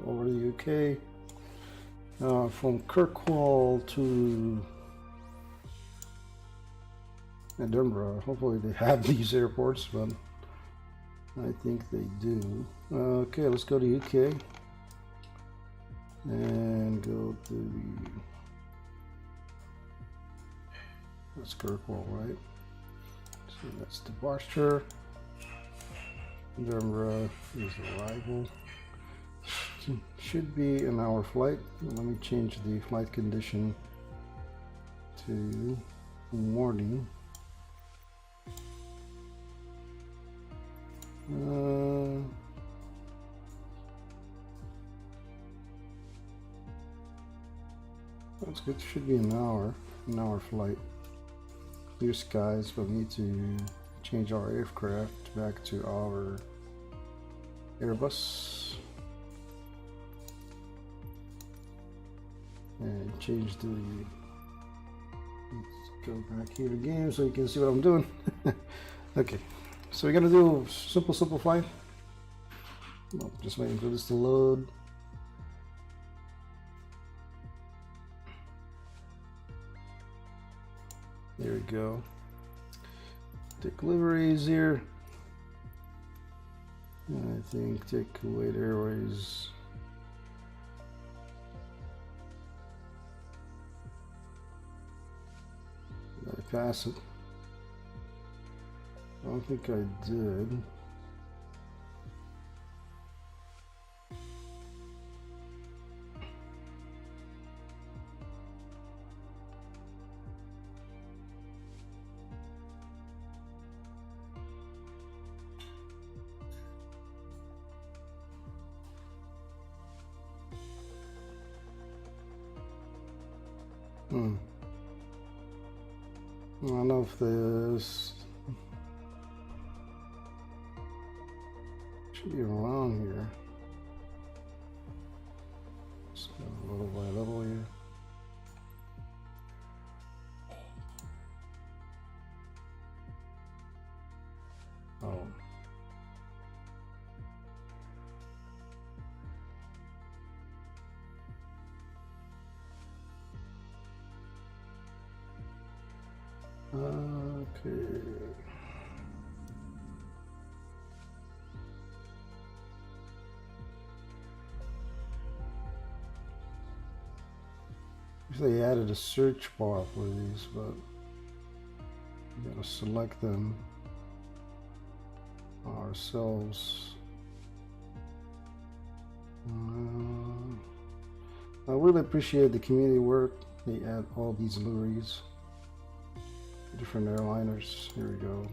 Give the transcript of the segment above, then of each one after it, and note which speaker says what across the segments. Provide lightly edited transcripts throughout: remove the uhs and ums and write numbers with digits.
Speaker 1: over the UK. From Kirkwall to Edinburgh. Hopefully they have these airports, but I think they do. Okay, let's go to UK and go to the, that's Kirkwall, right? So that's departure. Edinburgh is arrival. Should be an hour flight. Let me change the flight condition to morning. That's good. Should be an hour flight. Clear skies, but we need to change our aircraft back to our Airbus and change the. Let's go back here to game so you can see what I'm doing. Okay, so we're gonna do simple flight. Well, just waiting for this to load. There we go. Take deliveries here. I think take Kuwait Airways. Did I pass it? I don't think I did. I don't know if this should be around here. Just go little by little here. Oh. Okay. They added a search bar for these, but we gotta select them ourselves. I really appreciate the community work. They add all these liveries. Different airliners. Here we go.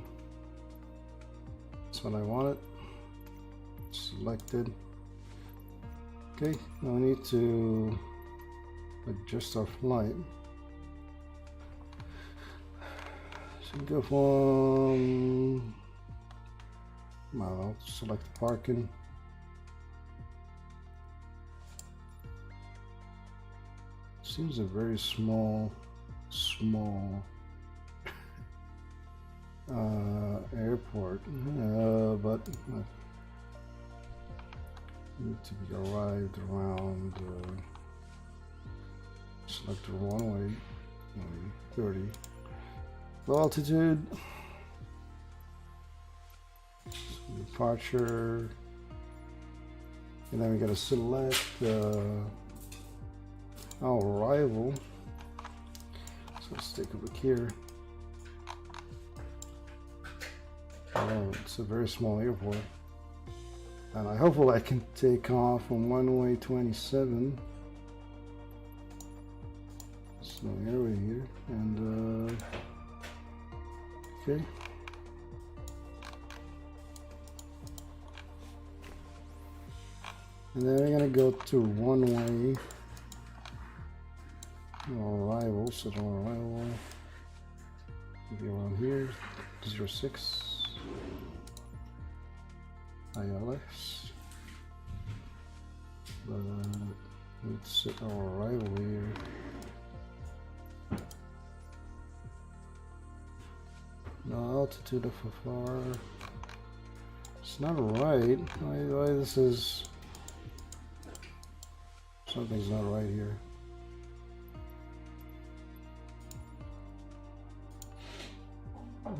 Speaker 1: That's what I wanted. Selected. Okay, now we need to adjust our flight. So we go from, I'll select parking. Seems a very small airport, but need to be arrived around select the runway 30. The altitude, departure, and then we got to select our arrival. So let's take a look here. Oh, it's a very small airport, and I hopefully I can take off on runway 27. So airway here, and okay. And then we're gonna go to runway arrival. So the arrival will be around here, 06. ILS, but let's set our arrival here. No altitude of afar. It's not right. Why this is Something's not right here.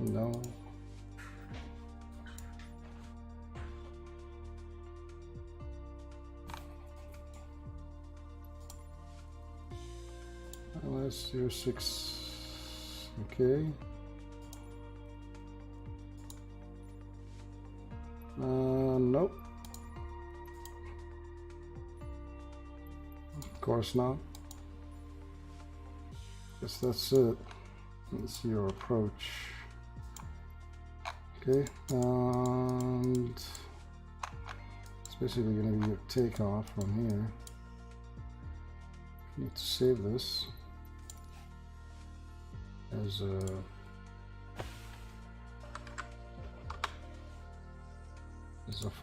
Speaker 1: No. Unless you're 6. Okay. Nope. Of course not. Guess that's it. Let's see your approach. Okay, and it's basically going to be a takeoff from here. Need to save this as a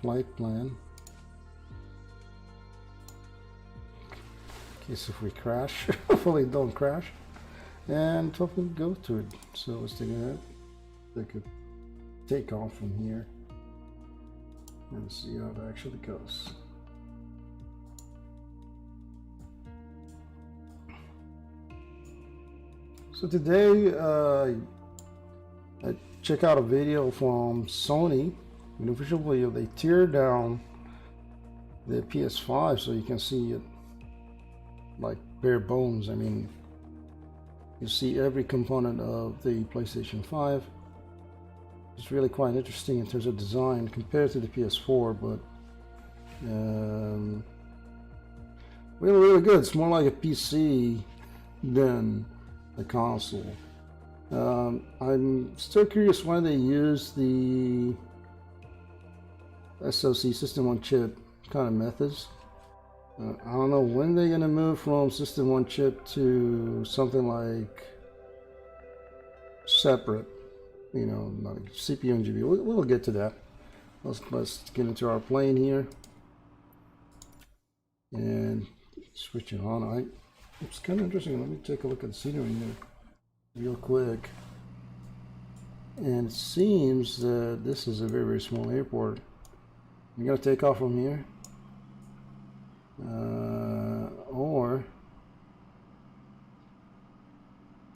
Speaker 1: flight plan in case if we crash. Hopefully don't crash, and hopefully go to it. So let's take that. Take a take off from here and see how it actually goes. So today I check out a video from Sony, an official video. They tear down the PS5 so you can see it like bare bones. I mean, you see every component of the PlayStation 5. It's really quite interesting in terms of design compared to the PS4, but really good. It's more like a PC than a console. I'm still curious why they use the SoC, system on chip kind of methods. I don't know when they're gonna move from system on chip to something like separate, you know, like CPU and GPU. We'll get to that. Let's get into our plane here and switch it on. It's kind of interesting. Let me take a look at the scenery here real quick. And it seems that this is a very small airport. I'm gonna take off from here, or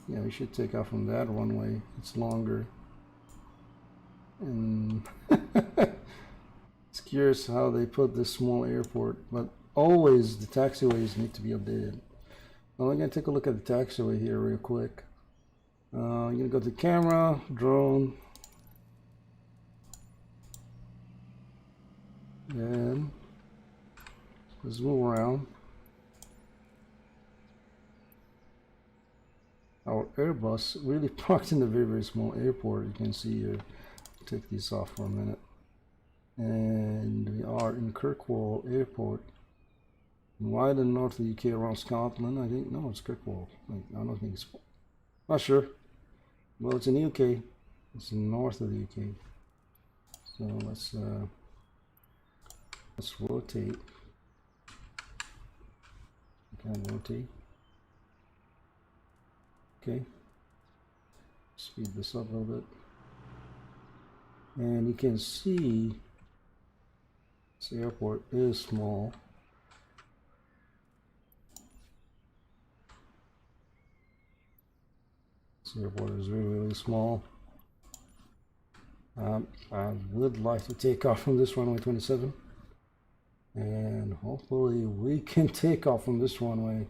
Speaker 1: yeah, we should take off from that runway. It's longer, and it's curious how they put this small airport. But always the taxiways need to be updated. Now I'm gonna take a look at the taxiway here real quick. I'm gonna go to camera, drone, and let's move around. Our Airbus really parked in a very small airport. You can see here. Take these off for a minute, and we are in Kirkwall Airport, right in the north of the UK, around Scotland. I think no, it's Kirkwall. I don't think it's. Not sure. Well, it's in the UK. It's in the north of the UK. So let's rotate. We can rotate. Okay. Speed this up a little bit. And you can see this airport is small. This airport is really small. I would like to take off from this runway 27, and hopefully we can take off from this runway,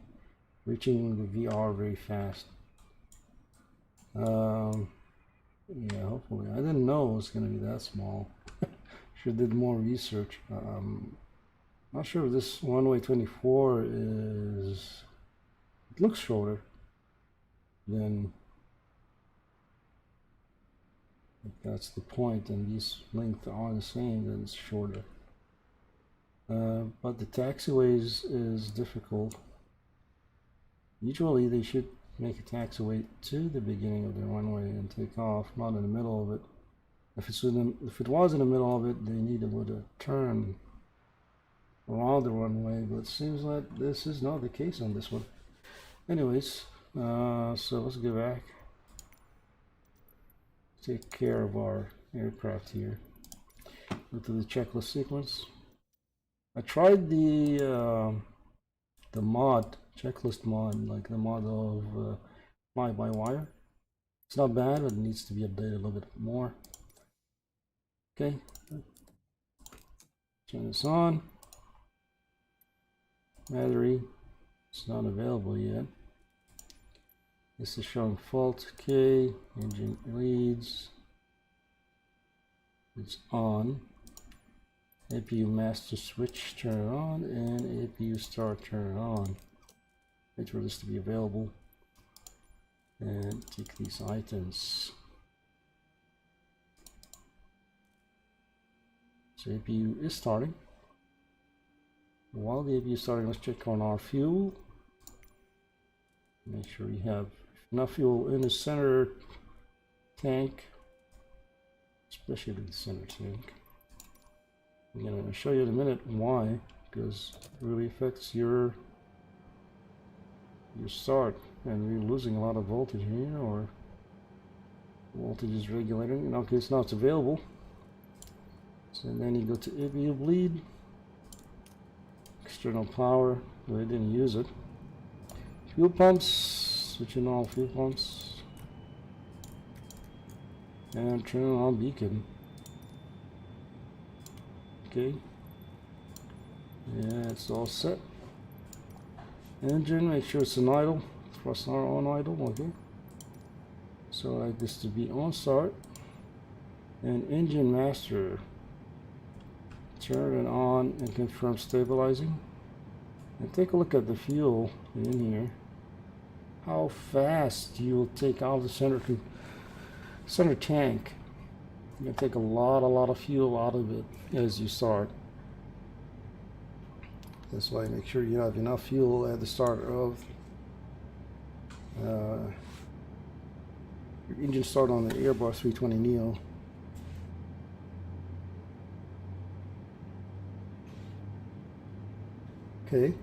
Speaker 1: reaching the VR very fast. Yeah, hopefully. I didn't know it was going to be that small. Should have did more research. Not sure if this runway 24 is. It looks shorter than. If that's the point, and these lengths are the same, then it's shorter. But the taxiways is difficult. Usually they should make a taxiway to the beginning of the runway and take off, not in the middle of it. If it was in the middle of it, they needed to turn around the runway, but it seems like this is not the case on this one. Anyways, so let's go back. Take care of our aircraft here. Go to the checklist sequence. I tried the the mod, checklist mod, like the mod of fly-by-wire. It's not bad, but it needs to be updated a little bit more. Okay, turn this on. Battery, it's not available yet. This is showing fault. Okay, engine leads. It's on. APU master switch, turn it on, and APU start, turn it on. Wait for this to be available. And take these items. So APU is starting. While the APU is starting, let's check on our fuel. Make sure you have enough fuel in the center tank, especially the center tank. I'm going to show you in a minute why, because it really affects your start, and we're losing a lot of voltage here, or voltage is regulating. In our case now it's available. So then you go to APU bleed, external power, but I didn't use it. Fuel pumps, switching all fuel pumps, and turn on beacon. Okay, yeah, it's all set. Engine, make sure it's an idle, thrust are on idle. Okay, so I like this to be on start. And engine master, turn it on and confirm stabilizing. And take a look at the fuel in here. How fast you will take out the center tank. You're gonna take a lot of fuel out of it as you start. That's why make sure you have enough fuel at the start of your engine start on the Airbus 320neo. Okay.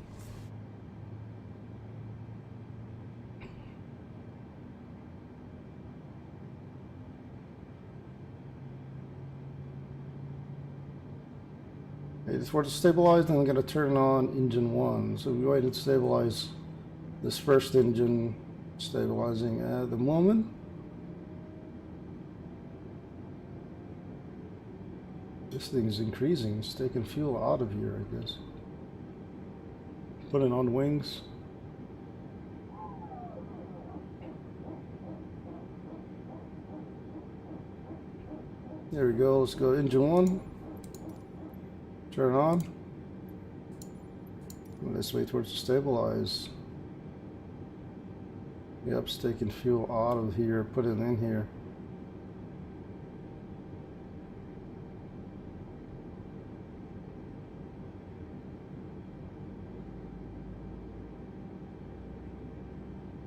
Speaker 1: It's for to stabilize, then I'm going to turn on engine 1. So we wait to stabilize this first engine, stabilizing at the moment. This thing is increasing, it's taking fuel out of here, I guess. Put it on wings. There we go, let's go engine 1. Turn on. Let's wait for it to stabilize. Yep, it's taking fuel out of here, put it in here.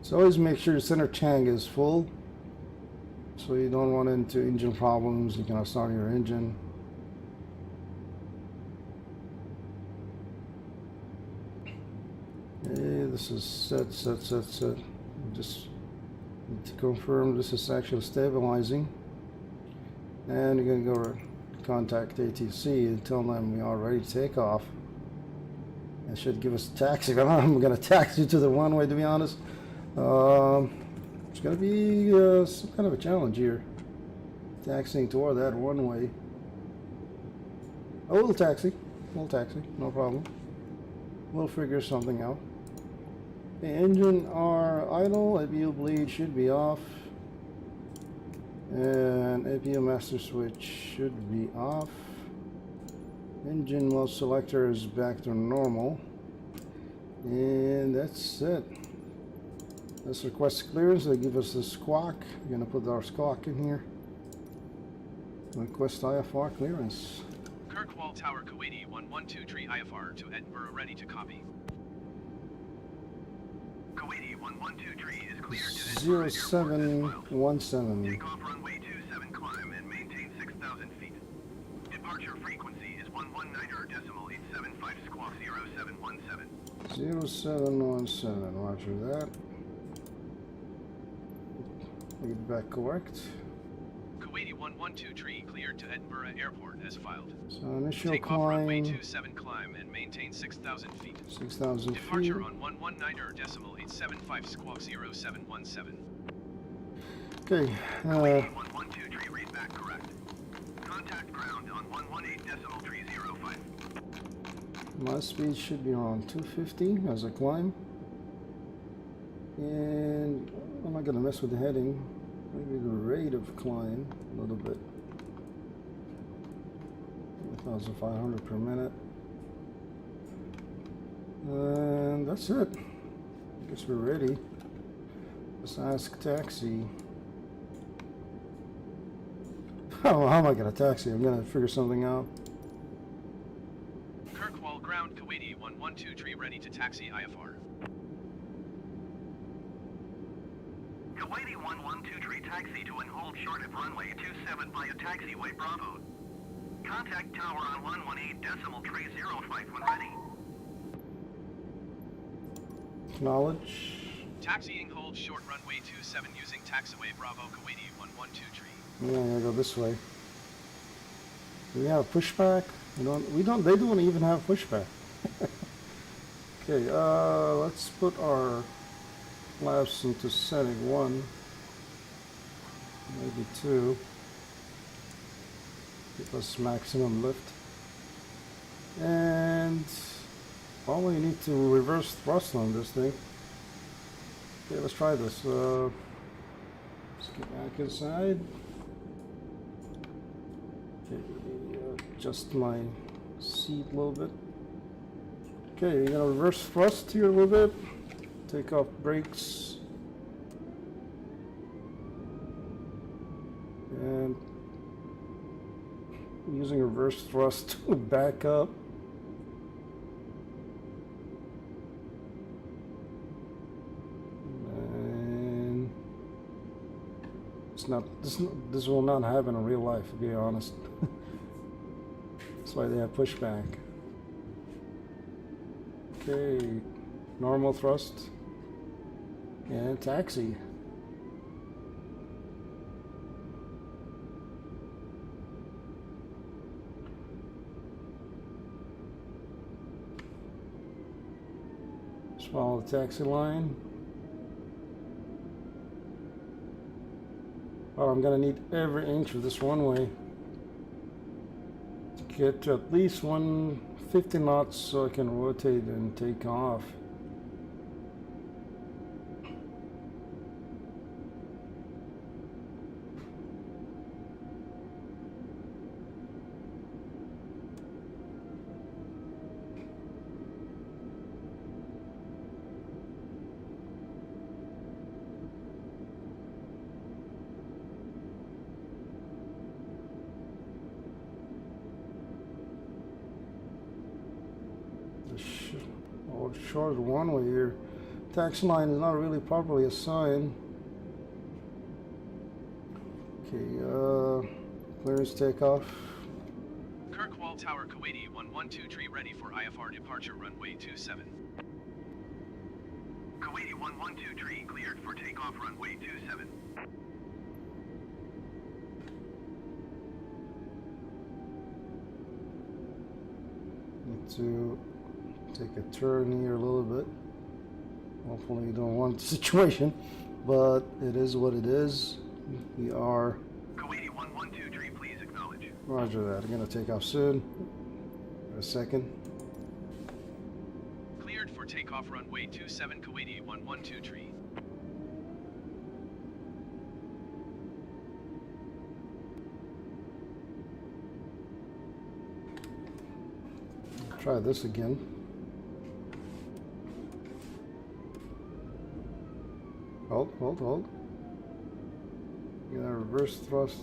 Speaker 1: So always make sure your center tank is full, so you don't run into engine problems. You cannot start your engine. Okay, this is set. Just need to confirm this is actually stabilizing. And you're going to go contact ATC and tell them we are ready to take off. It should give us a taxi. I'm going to taxi you to the runway, to be honest. It's going to be some kind of a challenge here. Taxiing toward that runway. Oh, we'll taxi, no problem. We'll figure something out. The engine are idle, APU bleed should be off, and APU master switch should be off. Engine mode selector is back to normal, and that's it. Let's request clearance. They give us the squawk. We're gonna put our squawk in here. Request IFR clearance.
Speaker 2: Kirkwall Tower, Kuwaiti 1123 IFR to Edinburgh, ready to copy. Kuwaiti 1123 is cleared to Edinburgh.
Speaker 1: 0717.
Speaker 2: Take off runway 27, climb and maintain 6,000 feet. Departure frequency is 119.875 squawk 0717.
Speaker 1: 0717, roger that. Get back correct.
Speaker 2: Kuwaiti 1123 cleared. cleared to Edinburgh Airport as filed.
Speaker 1: So initial
Speaker 2: Take off runway
Speaker 1: climb,
Speaker 2: 27 climb and maintain 6,000 feet.
Speaker 1: 6,000 feet.
Speaker 2: Departure on 119.875 squawk 0717.
Speaker 1: Okay,
Speaker 2: Kuwaiti 112 tree read back correct. Contact ground on 118.305.
Speaker 1: my speed should be around 250 as I climb. And I'm not gonna mess with the heading. Maybe the rate of climb a little bit. 1,500 per minute. And that's it. I guess we're ready. Let's ask taxi. Oh, how am I gonna taxi? I'm gonna figure something out.
Speaker 2: Kirkwall ground Kuwaiti 112 tree ready to taxi IFR. Kuwaiti 112 tree taxi to and hold short of runway 27 via taxiway Bravo. Contact tower on 118.305 when ready.
Speaker 1: Acknowledge.
Speaker 2: Taxiing hold short runway 27 using taxiway Bravo Kuwaiti 112 tree.
Speaker 1: Yeah, I'm gonna go this way. Do we have pushback? We don't, they don't even have pushback. Okay, let's put our flaps into setting 1. Maybe 2. Give us maximum lift. And probably need to reverse thrust on this thing. Okay, let's try this. Let's get back inside. Okay, adjust my seat a little bit. Okay, you're gonna reverse thrust here a little bit. Take off brakes. And using reverse thrust to back up. And it's not this will not happen in real life, to be honest. That's why they have pushback. Okay, normal thrust and taxi. Follow the taxi line. Well, I'm gonna need every inch of this runway to get to at least 150 knots so I can rotate and take off. Short runway here. Taxi line is not really properly assigned. Okay, clearance takeoff.
Speaker 2: Kirkwall Tower Kuwaiti 112 tree ready for IFR departure runway 27. Kuwaiti 112 tree cleared for takeoff runway 27.
Speaker 1: Need to take a turn here a little bit. Hopefully you don't want the situation, but it is what it is. We are
Speaker 2: Kuwaiti 112 tree, please acknowledge.
Speaker 1: Roger that. I'm gonna take off soon. A second.
Speaker 2: Cleared for takeoff runway 27 Kuwaiti 112 tree.
Speaker 1: Try this again. Hold. You're gonna reverse thrust.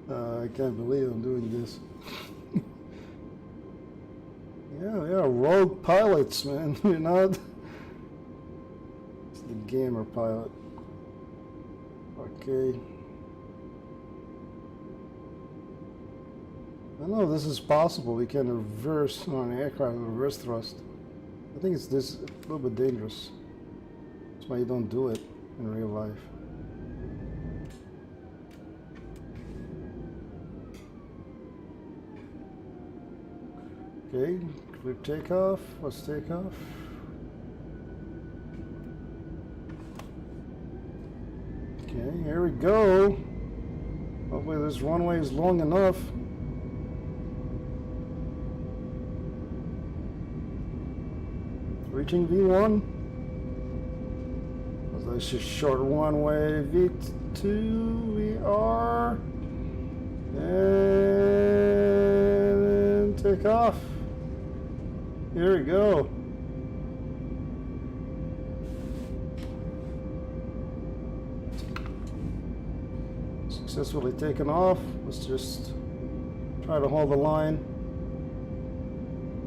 Speaker 1: I can't believe I'm doing this. Yeah, rogue pilots, man. You're not. It's the gamer pilot. Okay. I know this is possible. We can reverse on an aircraft with reverse thrust. I think it's this a little bit dangerous. That's why you don't do it in real life. Okay, clear takeoff. Let's take off. Okay, here we go. Hopefully this runway is long enough. Reaching V1. That's just short runway. V2 we are. And take off. Here we go. Successfully taken off. Let's just try to hold the line.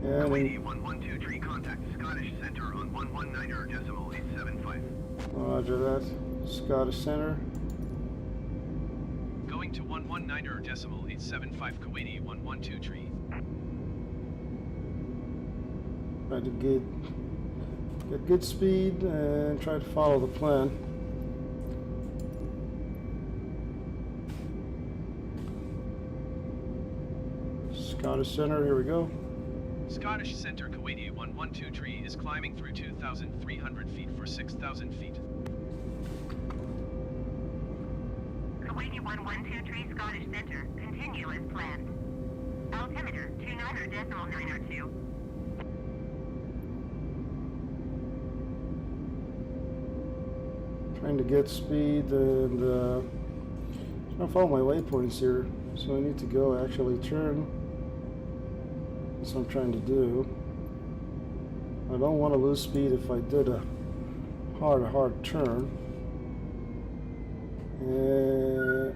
Speaker 1: And
Speaker 2: Kuwaiti 1123, contact Scottish Centre on 119.875.
Speaker 1: Roger that. Scottish Centre.
Speaker 3: Going to 119.875 Kuwaiti 1123.
Speaker 1: Try to get good speed and try to follow the plan. Scottish Centre, here we go.
Speaker 3: Scottish Centre Kuwaiti 1123 is climbing through 2,300 feet for 6,000 feet.
Speaker 2: Kuwaiti 1123, Scottish Centre, continue as planned. Altimeter 29.902.
Speaker 1: Trying to get speed and trying to follow my waypoints here. So I need to go actually turn. That's what I'm trying to do. I don't want to lose speed if I did a hard turn. And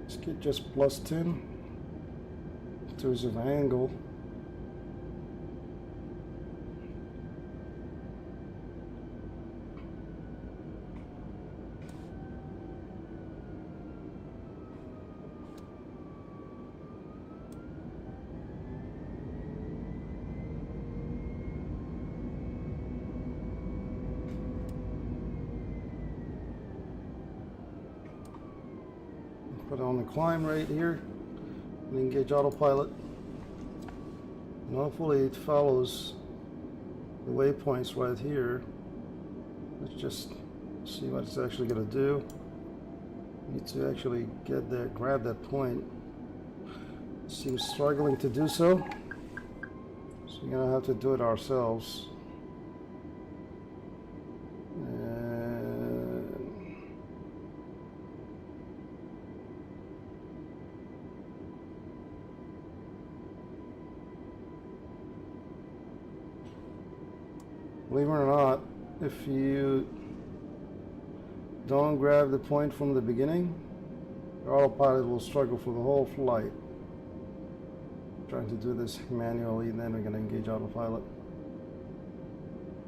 Speaker 1: let's get just plus 10 in terms of angle. Put on the climb right here and engage autopilot. And hopefully it follows the waypoints right here. Let's just see what it's actually going to do. Need to actually get there, grab that point. It seems struggling to do so. So we're going to have to do it ourselves. Believe it or not, if you don't grab the point from the beginning, your autopilot will struggle for the whole flight. Trying to do this manually, and then we're going to engage autopilot.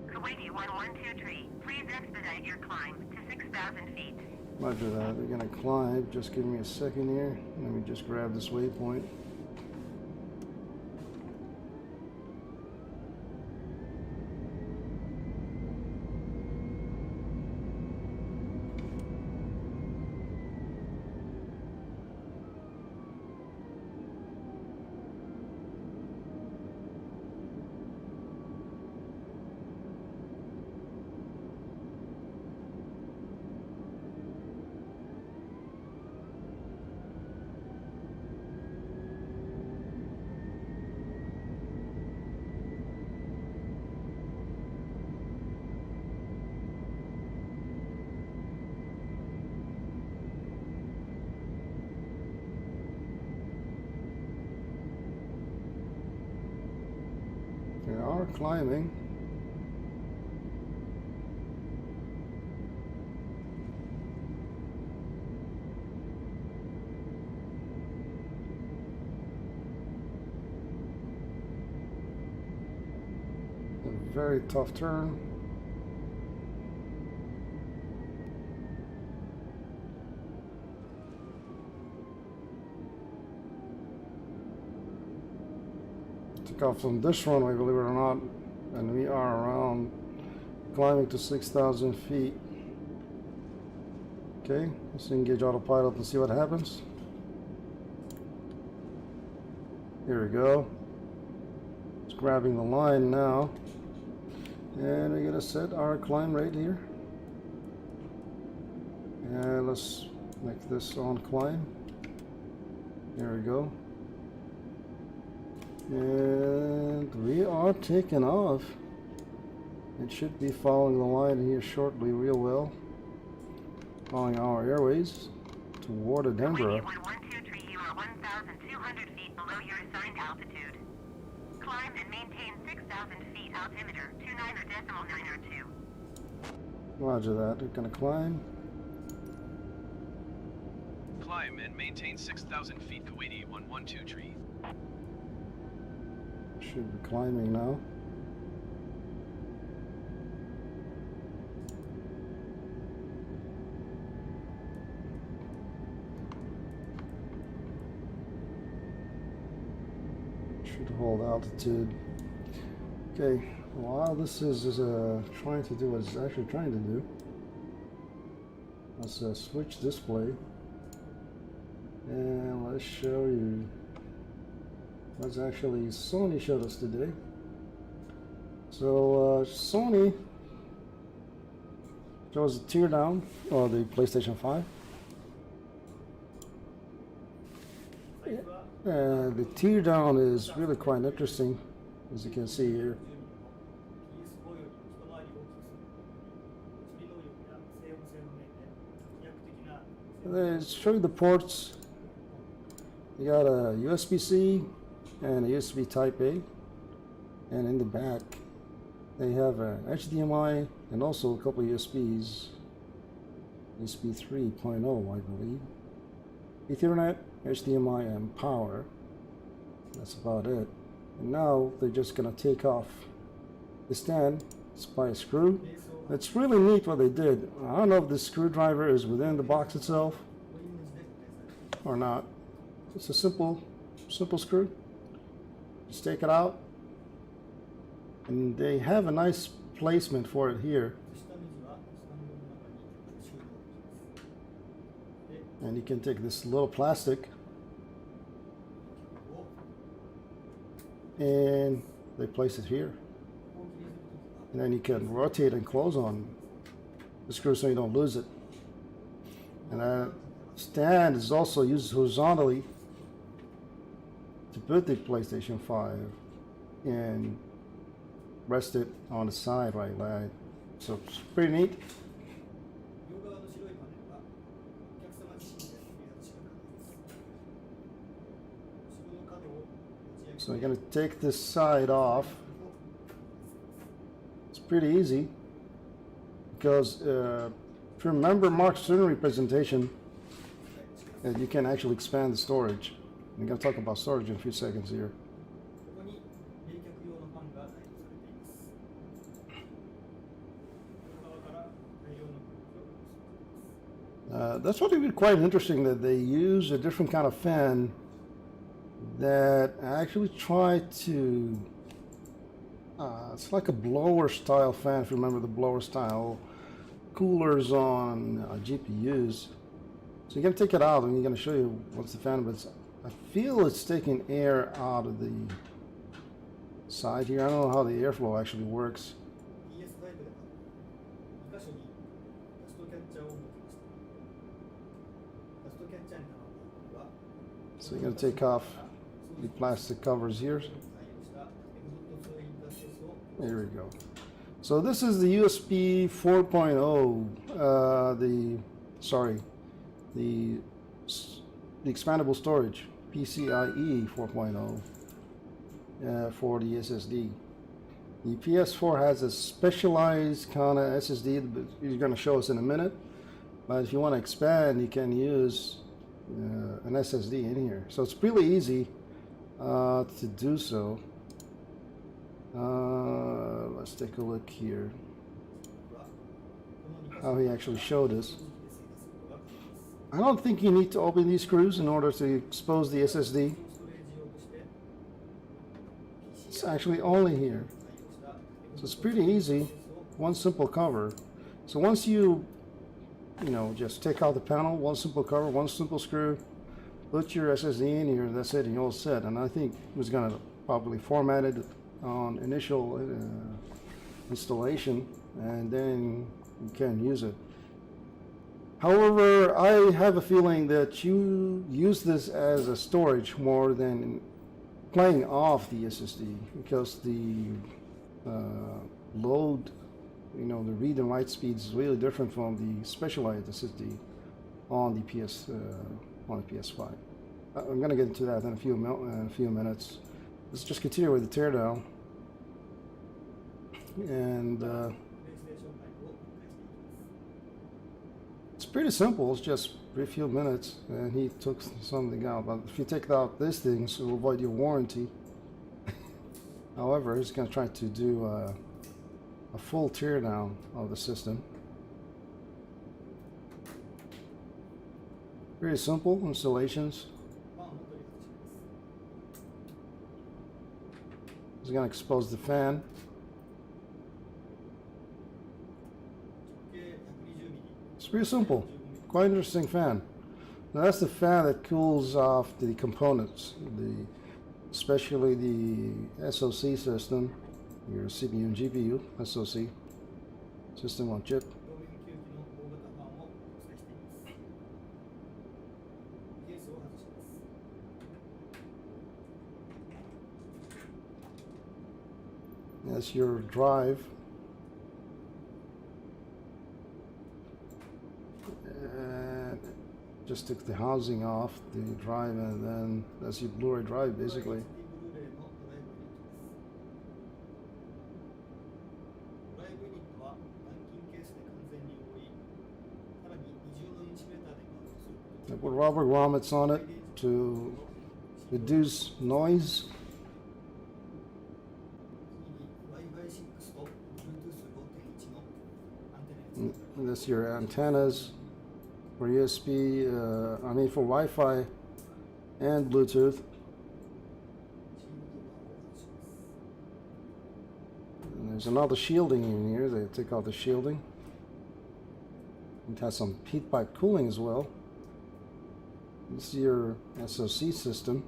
Speaker 2: Kuwaiti 1123, please expedite your climb to 6,000 feet.
Speaker 1: Roger that. We're going to climb. Just give me a second here. Let me just grab this waypoint. We are climbing. A very tough turn. Take off from this runway, believe it or not, and we are around climbing to 6,000 feet. Okay, let's engage autopilot and see what happens. Here we go. It's grabbing the line now. And we're gonna set our climb rate here. And let's make this on climb. There we go. And we are taking off. It should be following the line here shortly real well. Following our airways toward Edinburgh.
Speaker 2: 123, you are 1,200 feet below your assigned altitude. Climb and maintain 6,000 feet altimeter, 29.902.
Speaker 1: Roger that. We're gonna climb.
Speaker 3: Climb and maintain 6,000 feet Kuwaiti 112 tree.
Speaker 1: Should be climbing now. Should hold altitude. Okay, while this is trying to do what it's actually trying to do, let's switch display and let's show you what's actually Sony showed us today. So Sony shows the teardown or the PlayStation 5. The teardown is really quite interesting, as you can see here. They show you the ports. You got a USB-C and a USB Type A, and in the back they have a HDMI and also a couple of USBs, USB 3.0 I believe, Ethernet, HDMI and power. That's about it. And now they're just gonna take off the stand. It's by a screw. It's really neat what they did. I don't know if the screwdriver is within the box itself or not. It's a simple screw. Just take it out, and they have a nice placement for it here. And you can take this little plastic and they place it here. And then you can rotate and close on the screw so you don't lose it. And that stand is also used horizontally to put the PlayStation 5 and rest it on the side right leg. So it's pretty neat. So I'm going to take this side off. It's pretty easy because if you remember Mark's Cernery presentation, you can actually expand the storage. I'm going to talk about storage in a few seconds here. That's what would be quite interesting, that they use a different kind of fan that actually try to, it's like a blower style fan, if you remember the blower style coolers on GPUs. So you're going to take it out and you're going to show you what's the fan, but I feel it's taking air out of the side here. I don't know how the airflow actually works. So you're going to take off the plastic covers here. There we go. So this is the USB 4.0, the expandable storage, PCIe 4.0 for the SSD. The PS4 has a specialized kind of SSD that he's going to show us in a minute. But if you want to expand, you can use an SSD in here. So it's really easy to do so. Let's take a look here how he actually showed us. I don't think you need to open these screws in order to expose the SSD. it's actually only here. So it's pretty easy. One simple cover. So once you just take out the panel, one simple cover, one simple screw, put your SSD in here, that's it, and you're all set. And I think it was gonna probably format it on initial installation, and then you can use it. However, I have a feeling that you use this as a storage more than playing off the SSD, because the load, the read and write speed is really different from the specialized SSD on the PS5. I'm going to get into that in a few minutes. Let's just continue with the teardown. And it's pretty simple. It's just a few minutes, and he took something out. But if you take out these things, it will avoid your warranty. However, he's going to try to do a full teardown of the system. Very simple installations. He's going to expose the fan. It's pretty simple. Quite interesting fan. Now that's the fan that cools off the components, especially the SoC system, your CPU and GPU SoC system on chip. That's your drive. And just took the housing off the drive, and then that's your Blu-ray drive basically. I put rubber grommets on it to reduce noise. And that's your antennas for USB, for Wi-Fi and Bluetooth. And there's another shielding in here. They take out the shielding. It has some heat pipe cooling as well. This is your SoC system,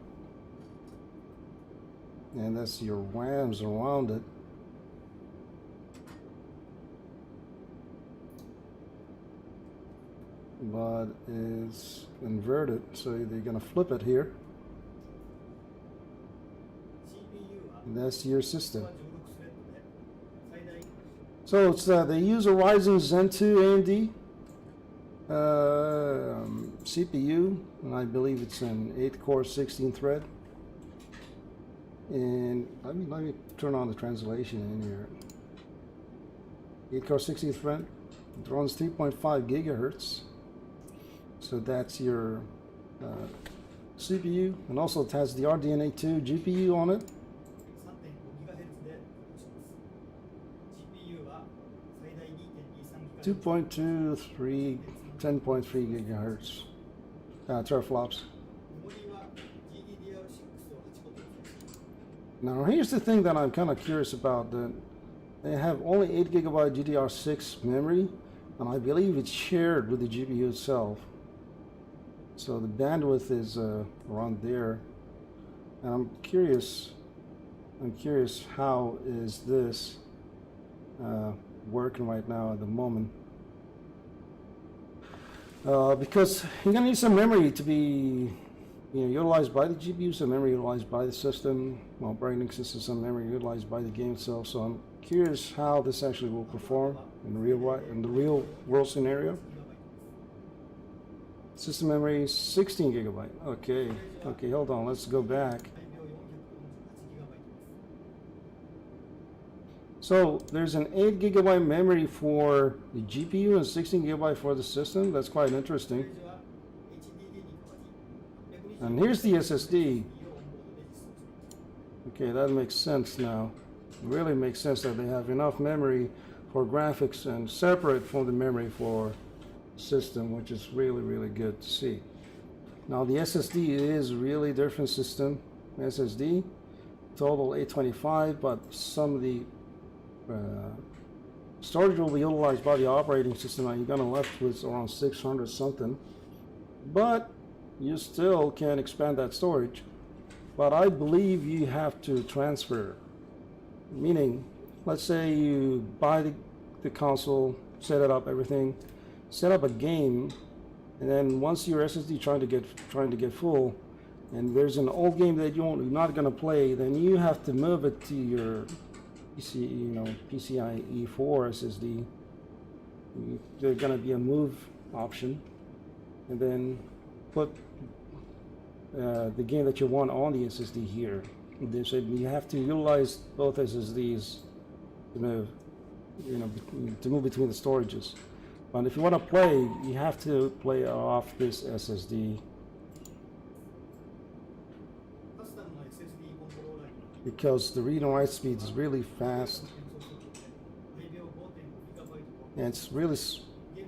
Speaker 1: and that's your WAMs around it. But it's inverted, so they're gonna flip it here. And that's your system. So it's they use a Ryzen Zen 2 AMD CPU, and I believe it's an 8-core 16-thread. And let me turn on the translation in here. 8-core 16-thread. It runs 3.5 gigahertz. So that's your CPU, and also it has the RDNA 2 GPU on it. 2.23, 10.3 gigahertz teraflops. Now here's the thing that I'm kind of curious about. That they have only 8 gigabyte DDR6 memory, and I believe it's shared with the GPU itself. So the bandwidth is around there, and I'm curious how is this working right now at the moment, because you're gonna need some memory to be utilized by the GPU, some memory utilized by the system, operating system, some memory utilized by the game itself. So I'm curious how this actually will perform in the real world scenario. System memory 16 gigabyte. Okay, hold on, let's go back. So there's an 8 gigabyte memory for the GPU and 16 gigabyte for the system. That's quite interesting. And here's the SSD. Okay, that makes sense now. It really makes sense that they have enough memory for graphics and separate from the memory for system, which is really good to see. Now the SSD is really different system SSD, total 825, but some of the storage will be utilized by the operating system, and you're gonna left with around 600 something. But you still can expand that storage. But I believe you have to transfer. Meaning, let's say you buy the console, set it up, everything, set up a game, and then once your SSD trying to get full, and there's an old game that you're not gonna play, then you have to move it to your PCIe 4 SSD. There's gonna be a move option, and then put the game that you want on the SSD here. They said you have to utilize both SSDs to move, to move between the storages. But if you want to play, you have to play off this SSD. Because the read and write speed is really fast. And it's really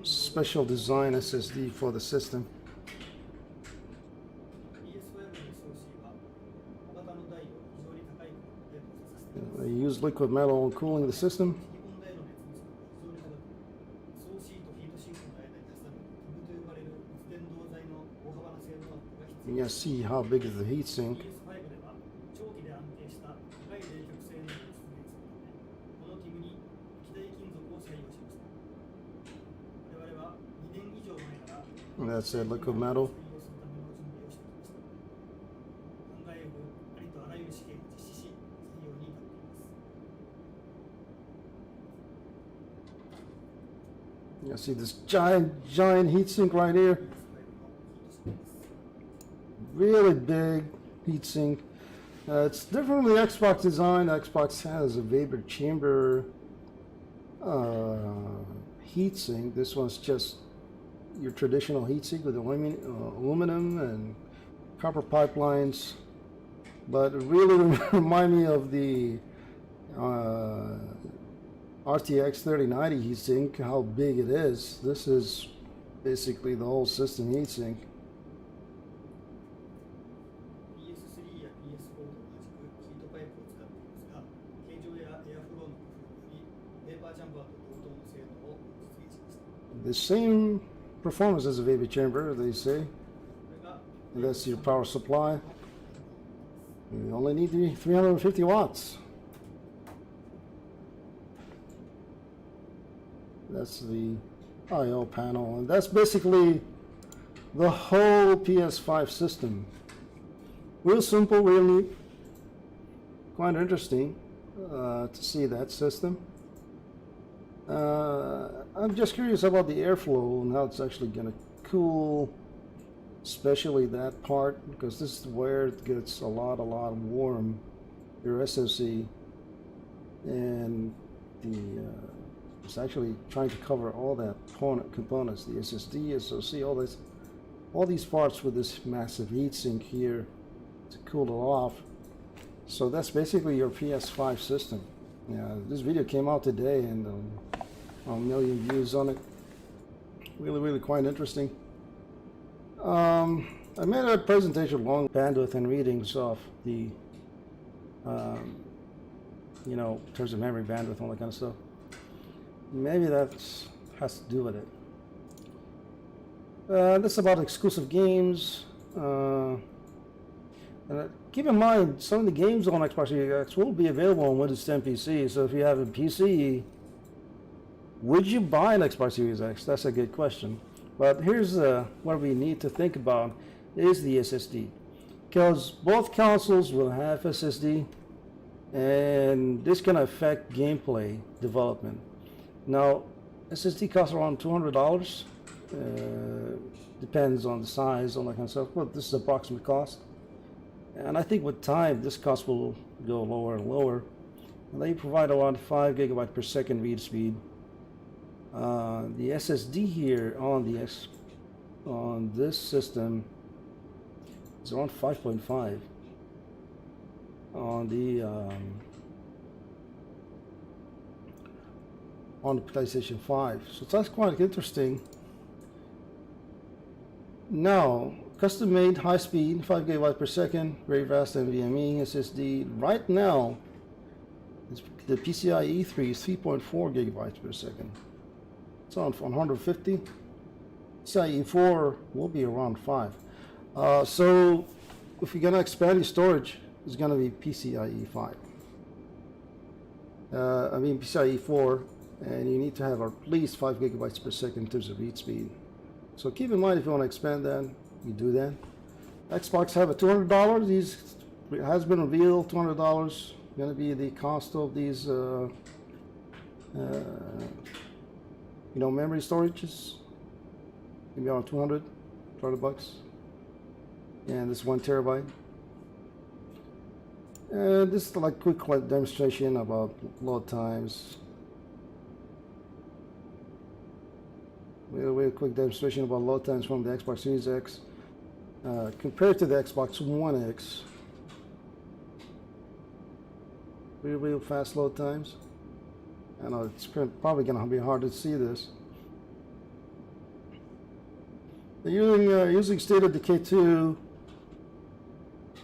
Speaker 1: special design SSD for the system. They use liquid metal in cooling the system. You can see how big is the heatsink. And that's it, liquid metal. You see this giant heatsink right here. Really big heatsink. It's different from the Xbox design. Xbox has a vapor chamber heatsink. This one's just your traditional heatsink with aluminum and copper pipelines. But it really remind me of the RTX 3090 heatsink, how big it is. This is basically the whole system heatsink. The same performance as a vapor chamber, they say. And that's your power supply. You only need 350 watts. That's the I/O panel, and that's basically the whole PS5 system. Real simple, real neat. Quite interesting to see that system. I'm just curious about the airflow and how it's actually going to cool, especially that part, because this is where it gets a lot warm, your SoC, and it's actually trying to cover all that components, the SSD, SoC, all these parts with this massive heatsink here to cool it off. So that's basically your PS5 system. Yeah, this video came out today, and a million views on it. Really quite interesting. I made a presentation long bandwidth and readings of the in terms of memory bandwidth, all that kind of stuff. Maybe that has to do with it. That's about exclusive games. Keep in mind, some of the games on Xbox Series X will be available on Windows 10 PC. So if you have a PC, would you buy an Xbox Series X? That's a good question. But here's what we need to think about is the SSD. Because both consoles will have SSD, and this can affect gameplay development. Now, SSD costs around $200. Depends on the size, all that kind of stuff. But this is approximate cost. And I think with time, this cost will go lower and lower. And they provide around 5 GB per second read speed. The SSD here on this system is around 5.5. On the PlayStation 5. So that's quite interesting. Now, Custom made, high speed, 5 gigabytes per second, very fast NVMe SSD. Right now, the PCIe 3 is 3.4 gigabytes per second. It's on 150. PCIe 4 will be around 5. So if you're gonna expand your storage, it's gonna be PCIe 5. PCIe 4, and you need to have at least 5 gigabytes per second in terms of read speed. So keep in mind, if you want to expand that, you do that. Xbox have a $200. These has been revealed. $200 going to be the cost of these, memory storages. Maybe around $200 bucks. And this 1 terabyte. And this is like quick demonstration about load times. Real quick demonstration about load times from the Xbox Series X compared to the Xbox One X. Real fast load times. I know it's probably going to be hard to see this. They're using State of Decay 2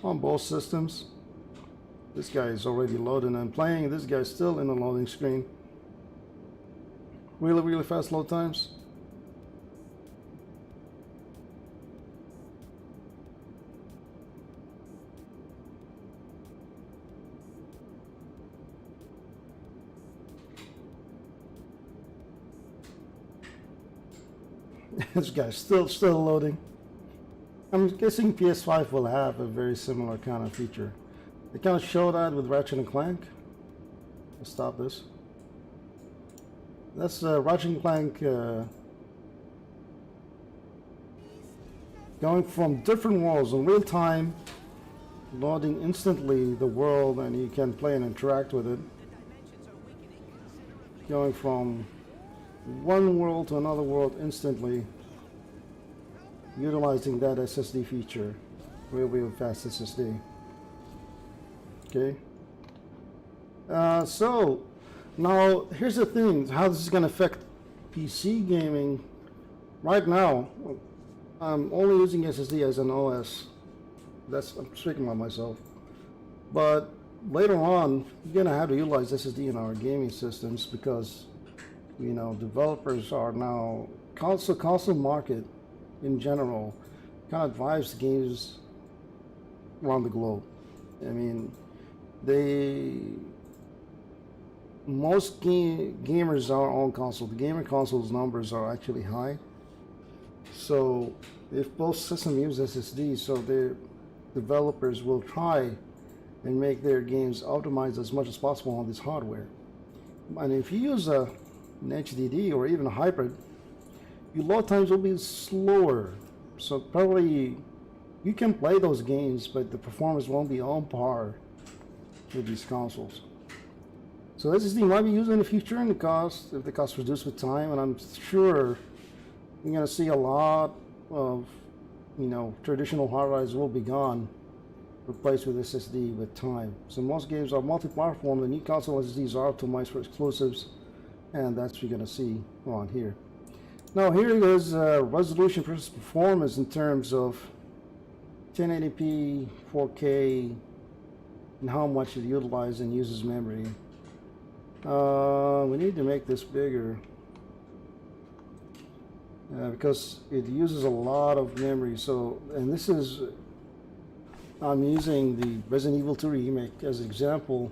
Speaker 1: on both systems. This guy is already loading and playing. This guy's still in the loading screen. Really fast load times. This guy's still loading. I'm guessing PS5 will have a very similar kind of feature. They kind of show that with Ratchet and Clank. Let's stop this. That's Ratchet and Clank going from different worlds in real time, loading instantly the world, and you can play and interact with it. Going from one world to another world instantly, utilizing that SSD feature, real fast SSD. Okay. So now here's the thing: how this is going to affect PC gaming. Right now, I'm only using SSD as an OS. I'm speaking about myself. But later on, you're going to have to utilize SSD in our gaming systems because, developers are now console market in general kind of drives games around the globe. I mean, most gamers are on console. The gamer consoles numbers are actually high. So if both systems use SSD, so the developers will try and make their games optimized as much as possible on this hardware. And if you use an HDD or even a hybrid, your load times will be slower. So probably you can play those games, but the performance won't be on par with these consoles. So SSD might be used in the future, and if the cost reduced with time, and I'm sure you're going to see a lot of traditional hard drives will be gone, replaced with SSD with time. So most games are multi-platform. The new console SSDs are optimized for exclusives, and that's what you're going to see on here. Now here is resolution versus performance in terms of 1080p, 4K, and how much it utilizes and uses memory. We need to make this bigger because it uses a lot of memory. So, and this is, I'm using the Resident Evil 2 remake as an example.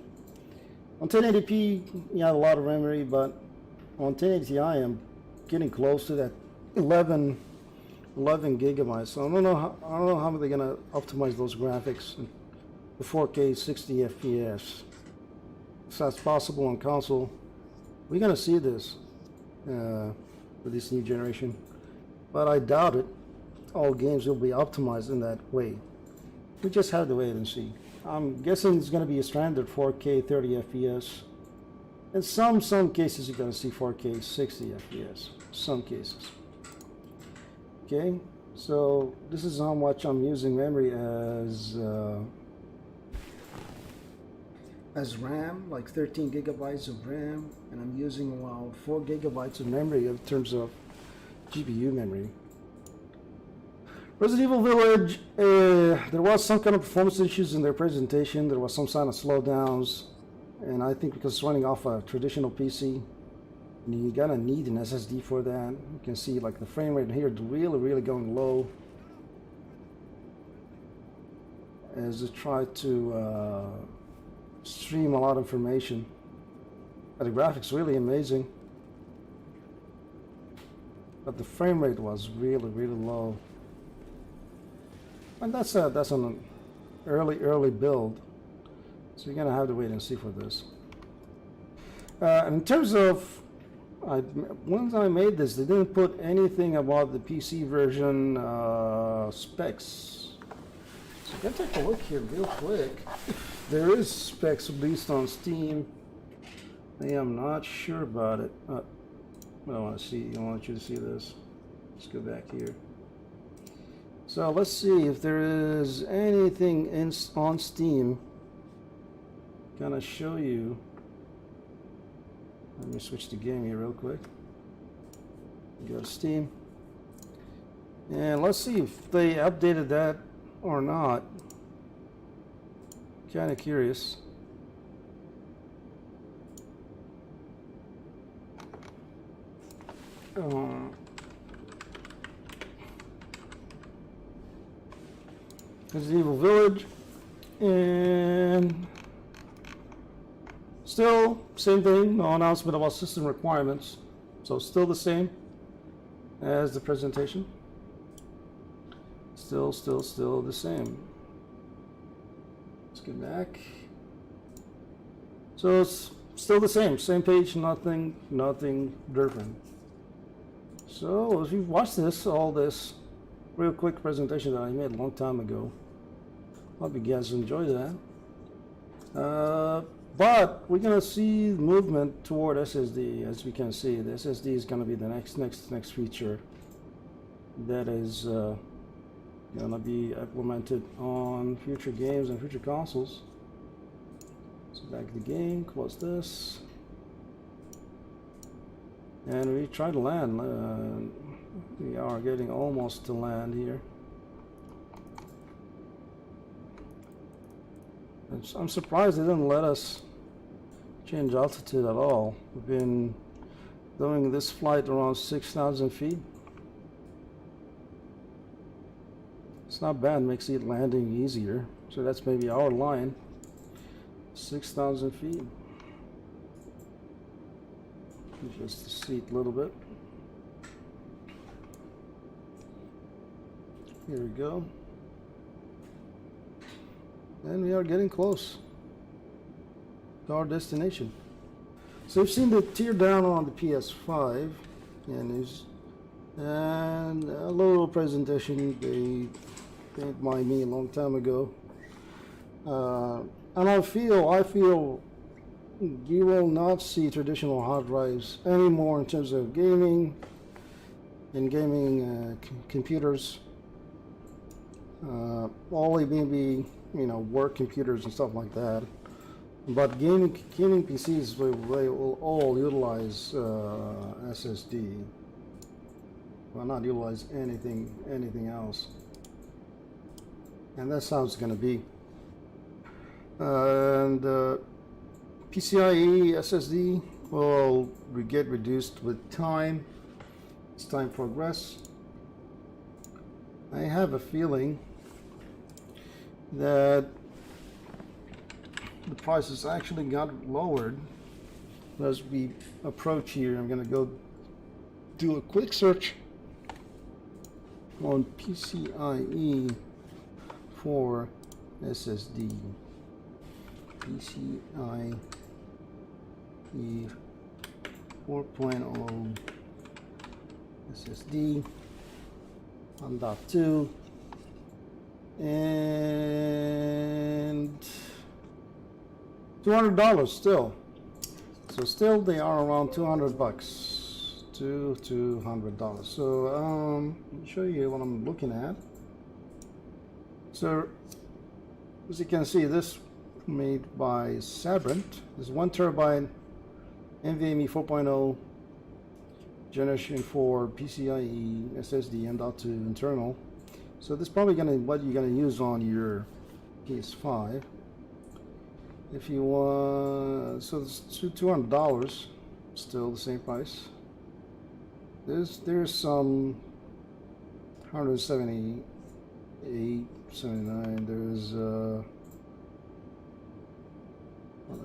Speaker 1: On 1080p, you have a lot of memory, but on 1080 Ti, I'm getting close to that 11 gigabytes. So I don't know how they're gonna optimize those graphics to 4K 60 FPS. So that's possible on console. We're gonna see this with this new generation, but I doubt it. All games will be optimized in that way. We just have to wait and see. I'm guessing it's gonna be a standard 4K 30 FPS. In some cases, you're gonna see 4K 60 FPS. Some cases. Okay, so this is how much I'm using memory as RAM, like 13 gigabytes of RAM, and I'm using around 4 gigabytes of memory in terms of GPU memory. Resident Evil Village, there was some kind of performance issues in their presentation. There was some sign of slowdowns, and I think because it's running off a traditional PC, you're gonna need an SSD for that. You can see like the frame rate here is really going low as it tried to stream a lot of information. But the graphics really amazing, but the frame rate was really low. And that's an early build, so you're gonna have to wait and see for this. In terms of once I made this, they didn't put anything about the PC version specs. So you can take a look here real quick. There is specs released on Steam. I am not sure about it. I want you to see this. Let's go back here. So let's see if there is anything on Steam. Gonna show you. Let me switch the game here real quick. Go to Steam. And let's see if they updated that or not. Kinda curious. Resident Evil Village, and still same thing, no announcement about system requirements, so still the same as the presentation. Still the same. Let's get back. So it's still the same page, nothing different. So if you've watched all this real quick presentation that I made a long time ago, hope you guys enjoy that. But we're gonna see movement toward SSD. As we can see, the SSD is gonna be the next feature that is gonna be implemented on future games and future consoles. So back to the game, close this, and we try to land. We are getting almost to land here. I'm surprised they didn't let us change altitude at all. We've been doing this flight around 6,000 feet. It's not bad, makes it landing easier. So that's maybe our line, 6,000 feet. Adjust the seat a little bit. Here we go. And we are getting close to our destination. So you've seen the teardown on the PS5, and a little presentation they made by me a long time ago. And I feel you will not see traditional hard drives anymore in terms of gaming and gaming computers. Only maybe work computers and stuff like that, but gaming PCs will all utilize SSD. Will not utilize anything else, and that's how it's going to be. And PCIe SSD will get reduced with time as time progresses. I have a feeling that the prices actually got lowered as we approach here. I'm going to go do a quick search on PCIe for SSD. PCIe 4.0 SSD 1.2, and $200 still. So still they are around $200 to $200. So let me show you what I'm looking at. So as you can see, this made by Sabrent. This 1 terabyte NVMe 4.0 Generation 4 PCIe SSD M.2 internal, So this is probably what you're gonna use on your PS5. If you want, so it's $200, still the same price. There's some 178.79. There's well,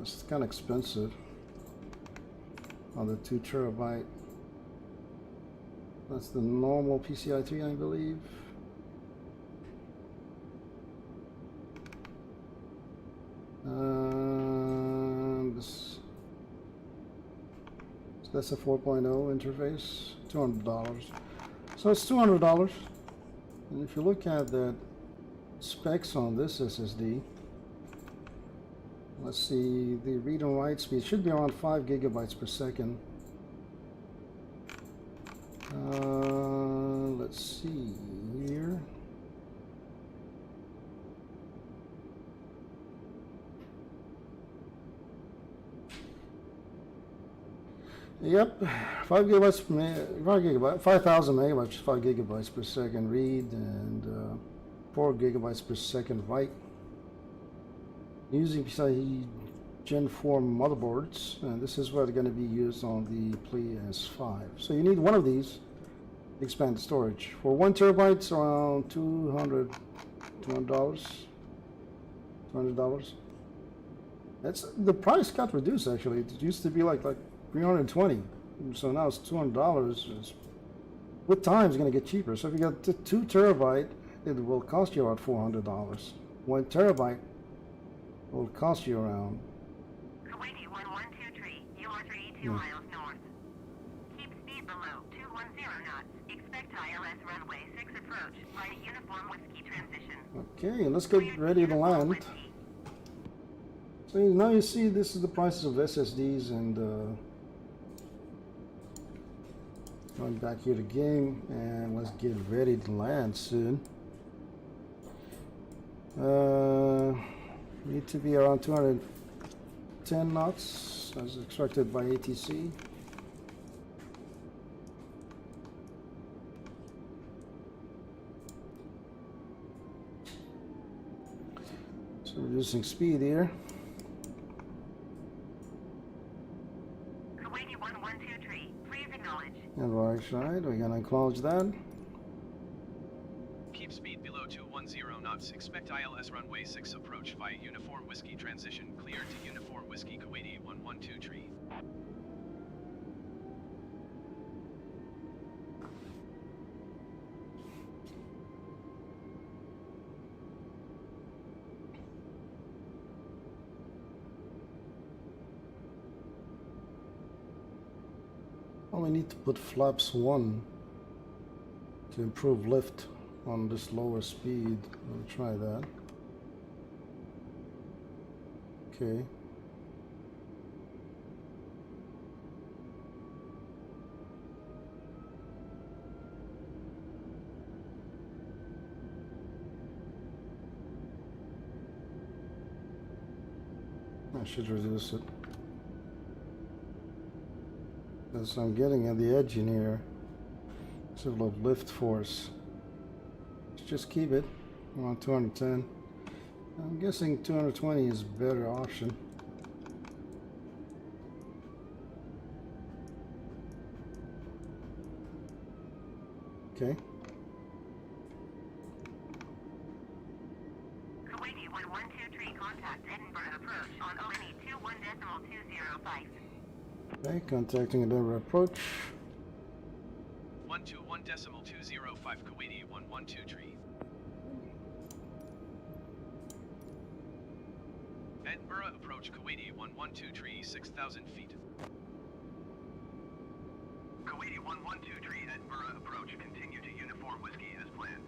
Speaker 1: it's kind of expensive on the 2 terabyte. That's the normal PCI 3, I believe. So that's a 4.0 interface, $200. So it's $200. And if you look at the specs on this SSD, let's see, the read and write speed should be around 5 gigabytes per second. Let's see here. Yep, 5,000 megabytes, 5 gigabytes per second read, and 4 gigabytes per second write. Using PCIe Gen 4 motherboards, and this is what's going to be used on the PS5. So you need one of these to expand the storage. For 1 terabyte, it's around $200. That's the price got reduced actually. It used to be like $320, so now it's $200. With time, it's going to get cheaper. So if you got 2 terabyte, it will cost you about $400. 1 terabyte will cost you around.
Speaker 2: Kuwaiti 1123, you are 32 miles north. Keep speed below 210 knots. Expect ILS runway 6 approach. Flight uniform whiskey transition.
Speaker 1: Okay, let's get ready to land. So now you see this is the prices of SSDs, and going back here to game, and let's get ready to land soon. Need to be around 210 knots as expected by ATC. So reducing speed here.
Speaker 2: Kuwaiti 1123, please acknowledge.
Speaker 1: And right side, we're gonna acknowledge that.
Speaker 3: Keep speed below 210 knots. Expect ILS runway 6 approach via uniform whiskey transition. Cleared to uniform whiskey Kuwaiti 1123.
Speaker 1: Well, we need to put flaps 1 to improve lift on this lower speed. We'll try that. Okay. I should reduce it. Because I'm getting at the edge in here. Sort of lift force. Let's just keep it around 210. I'm guessing 220 is a better option. Okay.
Speaker 2: Kuwaiti 1123, contact Edinburgh approach on ONE 21.205.
Speaker 1: Okay, contacting Edinburgh approach.
Speaker 3: 121.205 Kuwaiti 1123. Edinburgh approach Kuwaiti 1123, 6,000 feet.
Speaker 2: Kuwaiti 1123, Edinburgh approach. Continue to uniform whiskey as planned.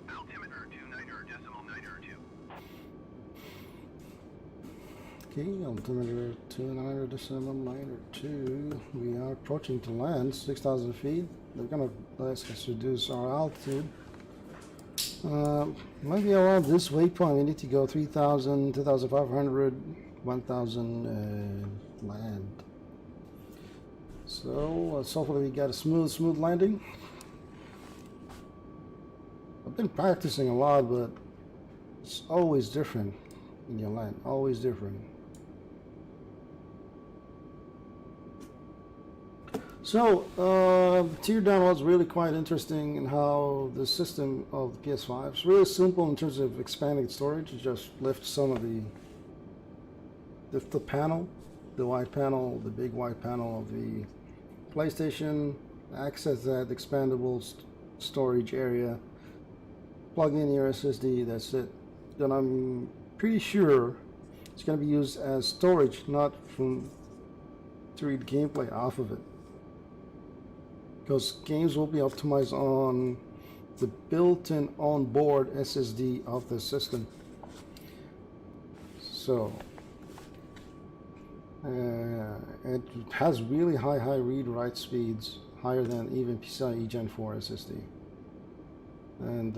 Speaker 2: Altimeter 29.902.
Speaker 1: Okay, altimeter 29.902. We are approaching to land, 6,000 feet. They're gonna ask us to reduce our altitude. Maybe around this waypoint we need to go 3,000, 2,500, 1,000 land. So hopefully we got a smooth landing. I've been practicing a lot, but it's always different in your land. Always different. So, teardown was really quite interesting in how the system of the PS5 is really simple in terms of expanding storage. You just lift some of the panel, the white panel, the big white panel of the PlayStation, access that expandable storage area, plug in your SSD, that's it. Then I'm pretty sure it's going to be used as storage, not to read gameplay off of it. Because games will be optimized on the built-in onboard SSD of the system. So it has really high read-write speeds, higher than even PCIe Gen 4 SSD. And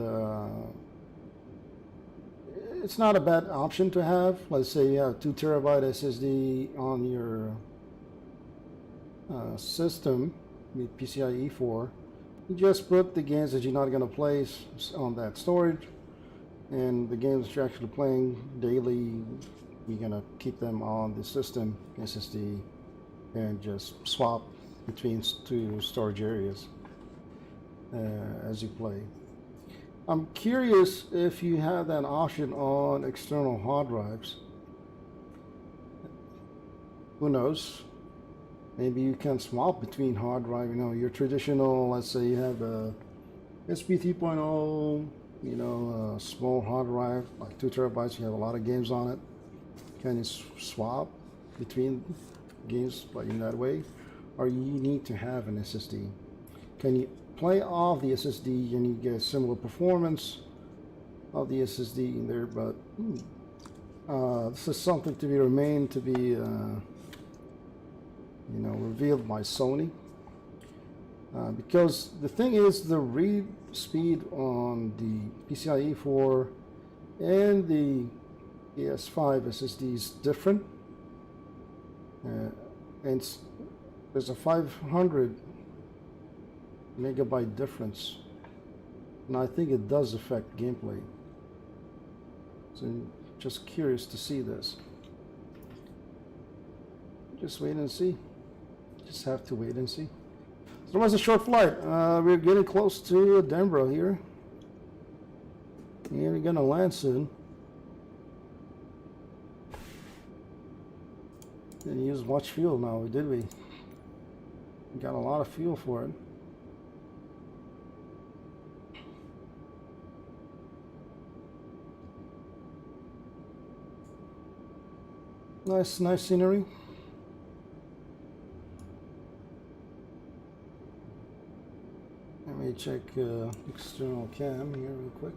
Speaker 1: it's not a bad option to have. Let's say you have 2 terabyte SSD on your system with PCIe 4. You just put the games that you're not going to play on that storage, and the games that you're actually playing daily, you're going to keep them on the system SSD and just swap between 2 storage areas as you play. I'm curious if you have that option on external hard drives. Who knows? Maybe you can swap between hard drive, you know, your traditional, let's say you have a SP 3.0, you know, a small hard drive, like 2 terabytes, you have a lot of games on it. Can you swap between games like in that way? Or you need to have an SSD? Can you play off the SSD and you get similar performance of the SSD in there? But this is something to be remain to be you know, revealed by Sony, because the thing is, the read speed on the PCIe 4 and the PS5 SSD is different, and there's a 500 megabyte difference, and I think it does affect gameplay. So I'm just curious to see this. Just wait and see. Just have to wait and see. So it was a short flight. We're getting close to Edinburgh here. And we're gonna land soon. Didn't use much fuel now, did we? We got a lot of fuel for it. Nice scenery. Let me check external cam here real quick.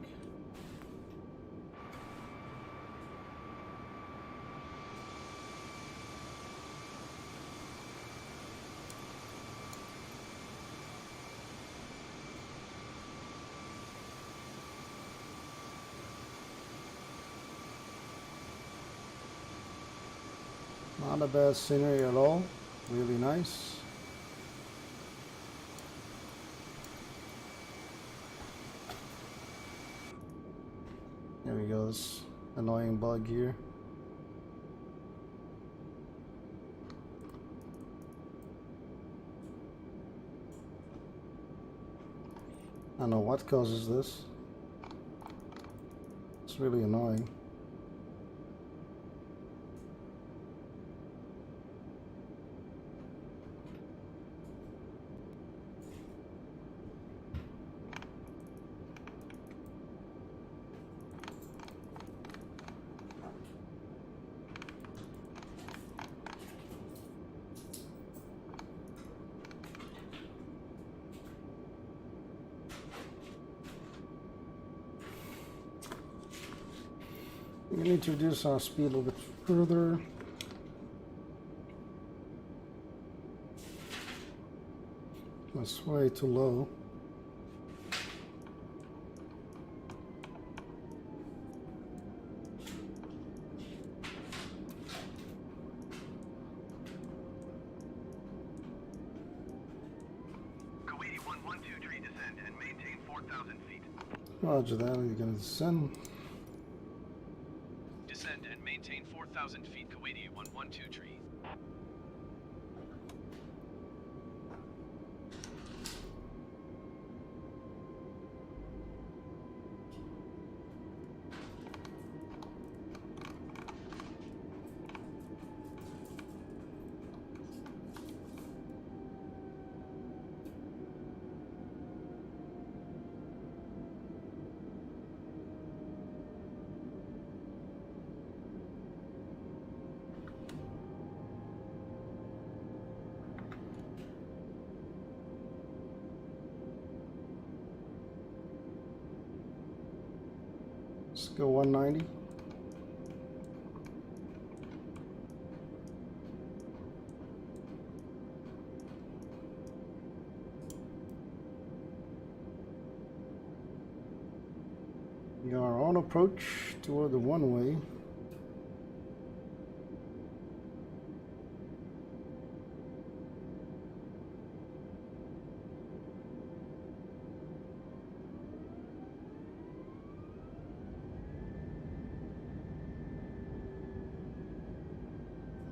Speaker 1: Not a bad scenery at all. Really nice. There we go, this annoying bug here. I don't know what causes this. It's really annoying. We need to reduce our speed a little bit further. That's way too low.
Speaker 2: Kuwaiti 112 tree descent and maintain 4 4,000 feet.
Speaker 1: Roger that. You're gonna descend.
Speaker 3: Descend and maintain 4,000 feet Kuwaiti 112 tree.
Speaker 1: Let's go 190. We are on approach toward the one-way.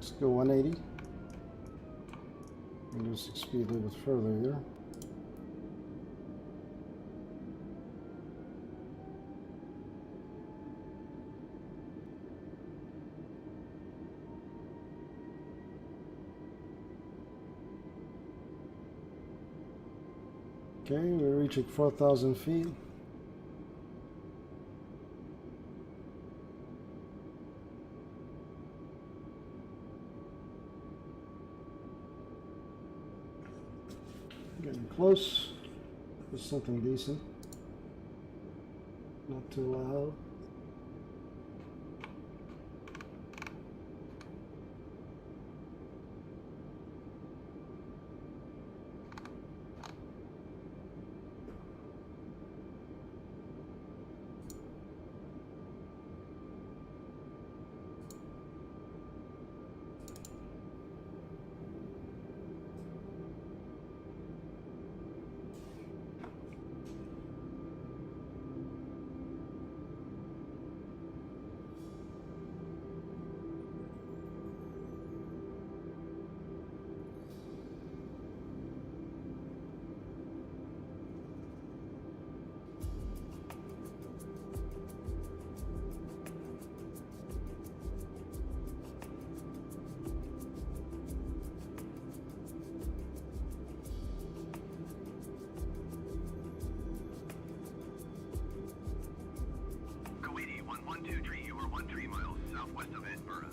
Speaker 1: Let's go 180. And just speed a little bit further here. Okay, we're reaching 4,000 feet. Getting close. There's something decent. Not too loud.
Speaker 2: Kuwaiti 112 tree, you are 13 miles southwest of Edinburgh.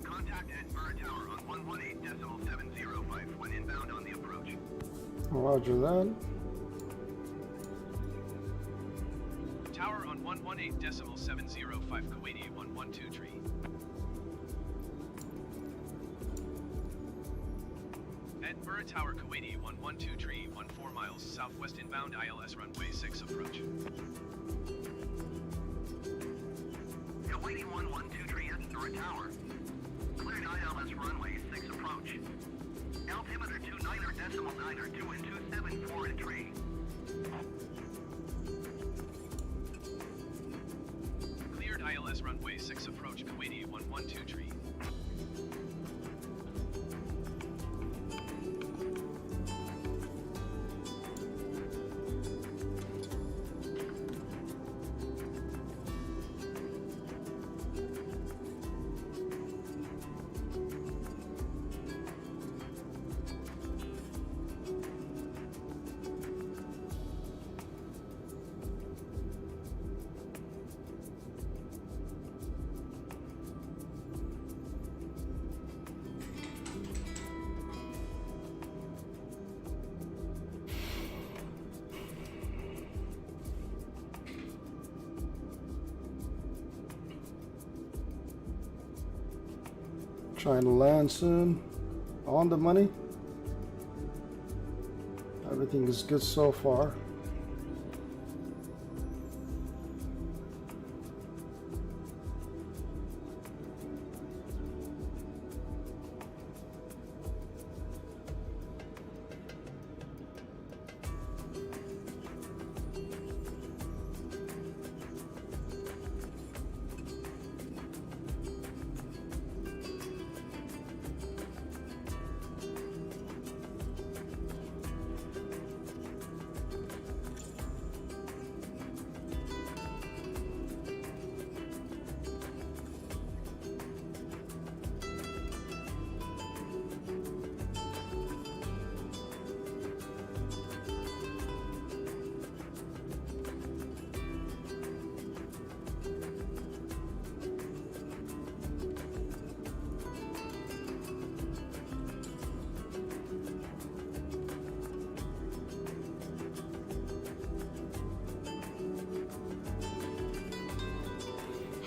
Speaker 2: Contact Edinburgh Tower on 118.705 when inbound on the approach.
Speaker 1: Roger that.
Speaker 3: Tower on 118.705 Kuwaiti 112 tree. Edinburgh Tower Kuwaiti 112 tree 14 miles southwest inbound ILS runway 6 approach.
Speaker 2: Kuwaiti 112 tree, Edinburgh Tower. Cleared ILS runway 6 approach. Altimeter 29.92 and 274 in tree.
Speaker 3: Cleared ILS runway 6 approach Kuwaiti 112 tree.
Speaker 1: Trying to land soon. On the money. Everything is good so far.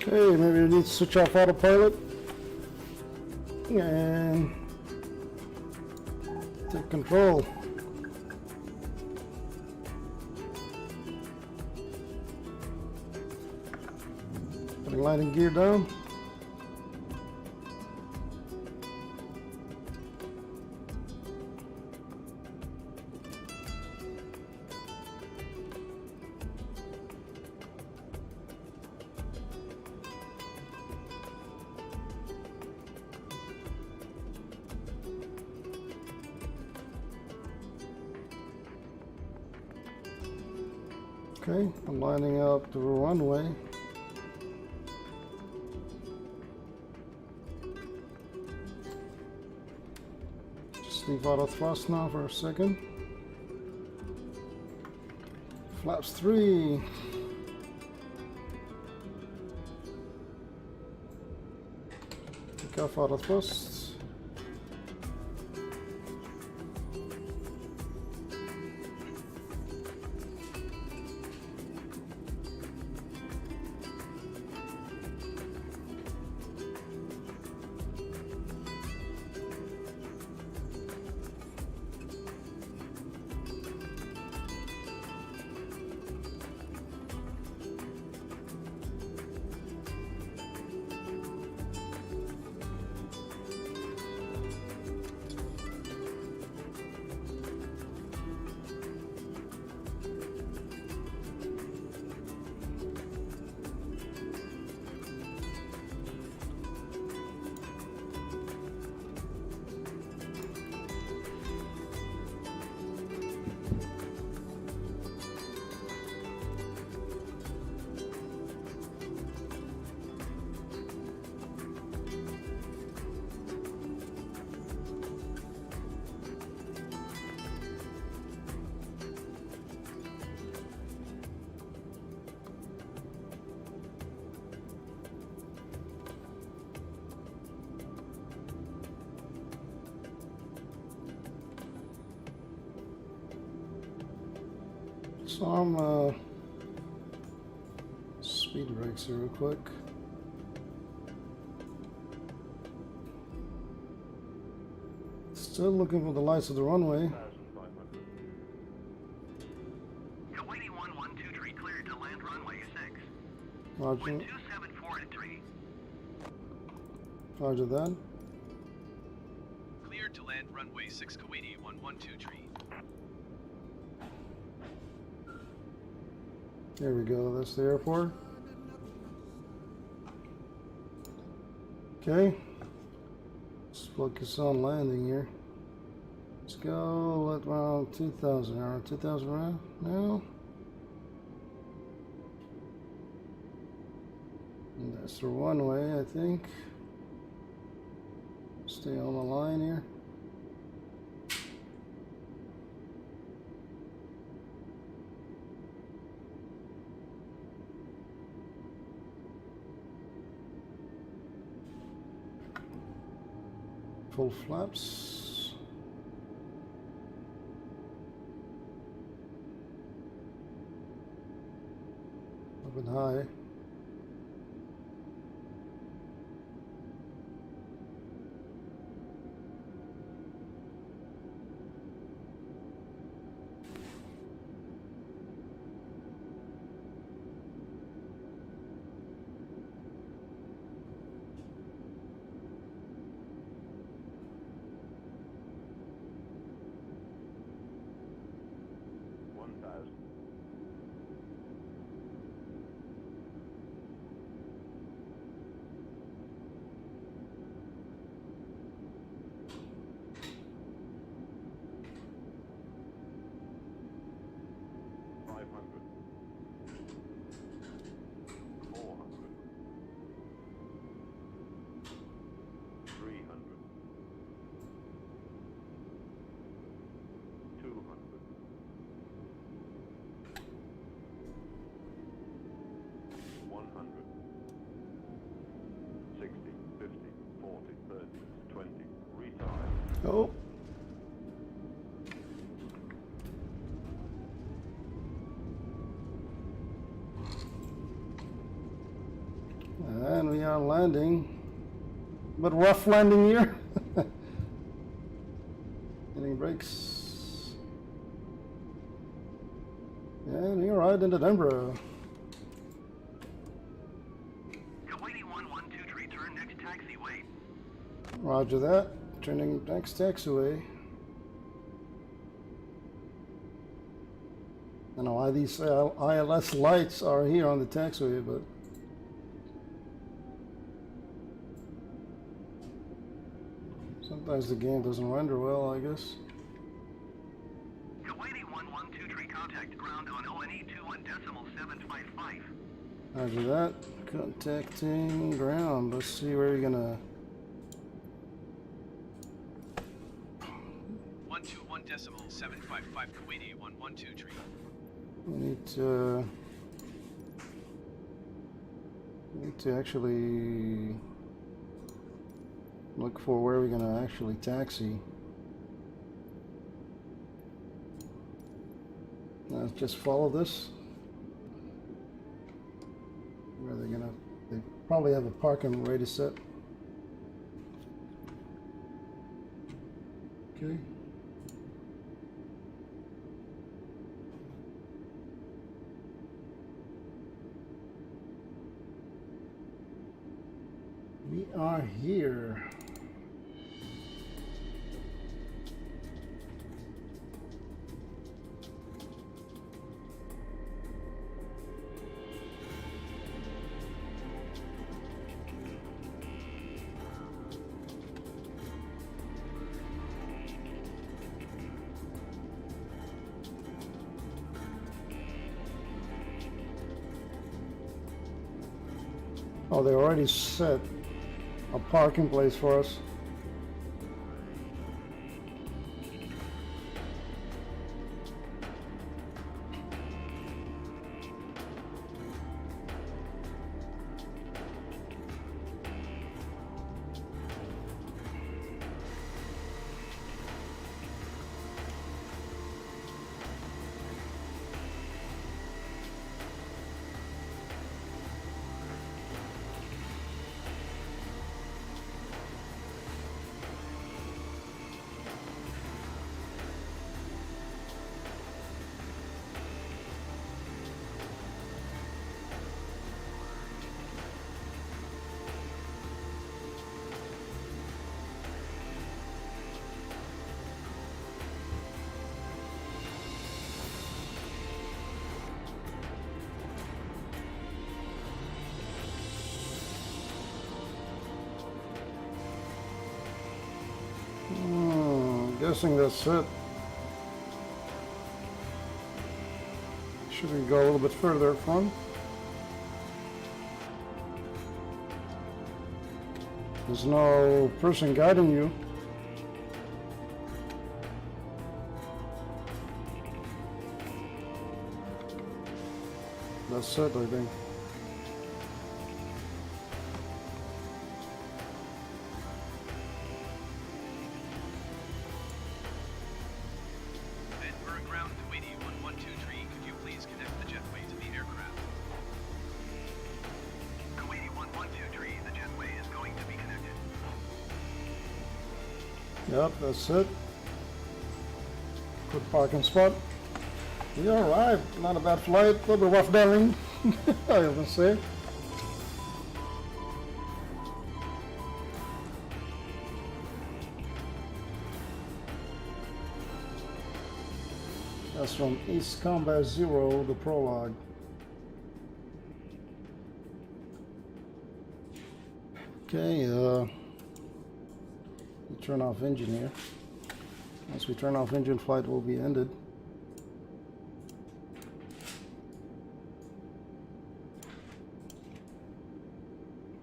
Speaker 1: Okay, maybe we need to switch off autopilot and take control. Putting landing gear down. Okay, I'm lining up the runway. Just leave auto thrust now for a second. Flaps 3. Take off auto thrust. So I'm speed brakes here real quick. Still looking for the lights of the runway.
Speaker 2: Kuwaiti 112 tree cleared to land runway 6.
Speaker 1: Roger.
Speaker 2: Wind 274 at 3.
Speaker 1: Roger that.
Speaker 3: Cleared to land runway 6 Kuwaiti 112 tree.
Speaker 1: There we go, that's the airport. Okay. Let's focus on landing here. Let's go at around 2,000. Around 2,000 around now. And that's the runway, I think. Stay on the line here. Full flaps. Up and high. Oh. And we are landing. But rough landing here. Hitting brakes. And you're right into Edinburgh.
Speaker 2: Kuwaiti 112 turn next taxiway.
Speaker 1: Roger that. Turning next taxiway. I don't know why these ILS lights are here on the taxiway, but sometimes the game doesn't render well, I guess.
Speaker 2: Kuwaiti 112 contact ground on ONE 21.755.
Speaker 1: Roger that. Contacting ground. Let's see where we're gonna.
Speaker 3: 121.755 Kuwaiti 112
Speaker 1: We need to actually look for where we're gonna actually taxi. Let's just follow this. Where they're gonna, they probably have a parking radius set. Okay. We are here. Oh, they already set a parking place for us. Guessing that's it. Should we go a little bit further front? There's no person guiding you. That's it, I think.
Speaker 3: Edinburgh ground Kuwaiti 112 could you please connect the jetway to the aircraft?
Speaker 2: Kuwaiti 112 the jetway is going to be connected.
Speaker 1: Yep, that's it. Good parking spot. Yeah, alright. Not a bad flight. A little bit rough dialing, I would say. That's from East Combat Zero, the prologue. Okay, we turn off engine here. Once we turn off engine, flight will be ended.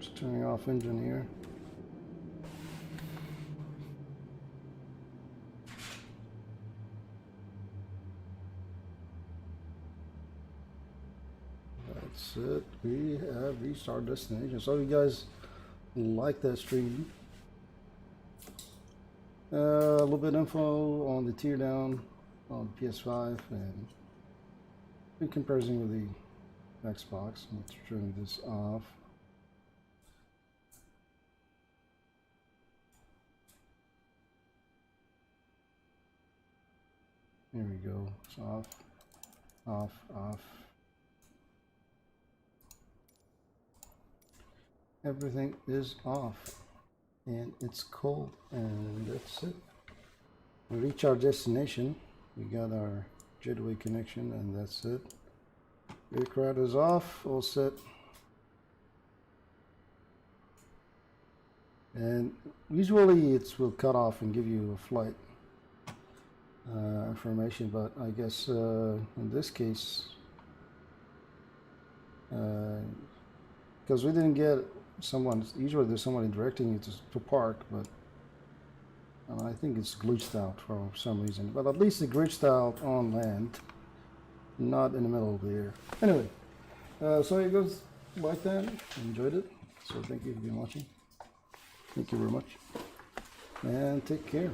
Speaker 1: Just turning off engine here. That's it. We have reached our destination. So you guys like that stream. A little bit info on the teardown on PS5 and in comparison with the Xbox. Let's turn this off. Here we go. It's off, off, off. Everything is off, and it's cold, and that's it. We reach our destination. We got our jetway connection, and that's it. Aircraft is off, all set. And usually it will cut off and give you a flight information, but I guess in this case, because we didn't get someone, usually there's somebody directing you to park, but I think it's glitched out for some reason. But at least it glitched out on land, not in the middle of the air. Anyway, so it goes like that. Enjoyed it. So thank you for watching. Thank you very much. And take care.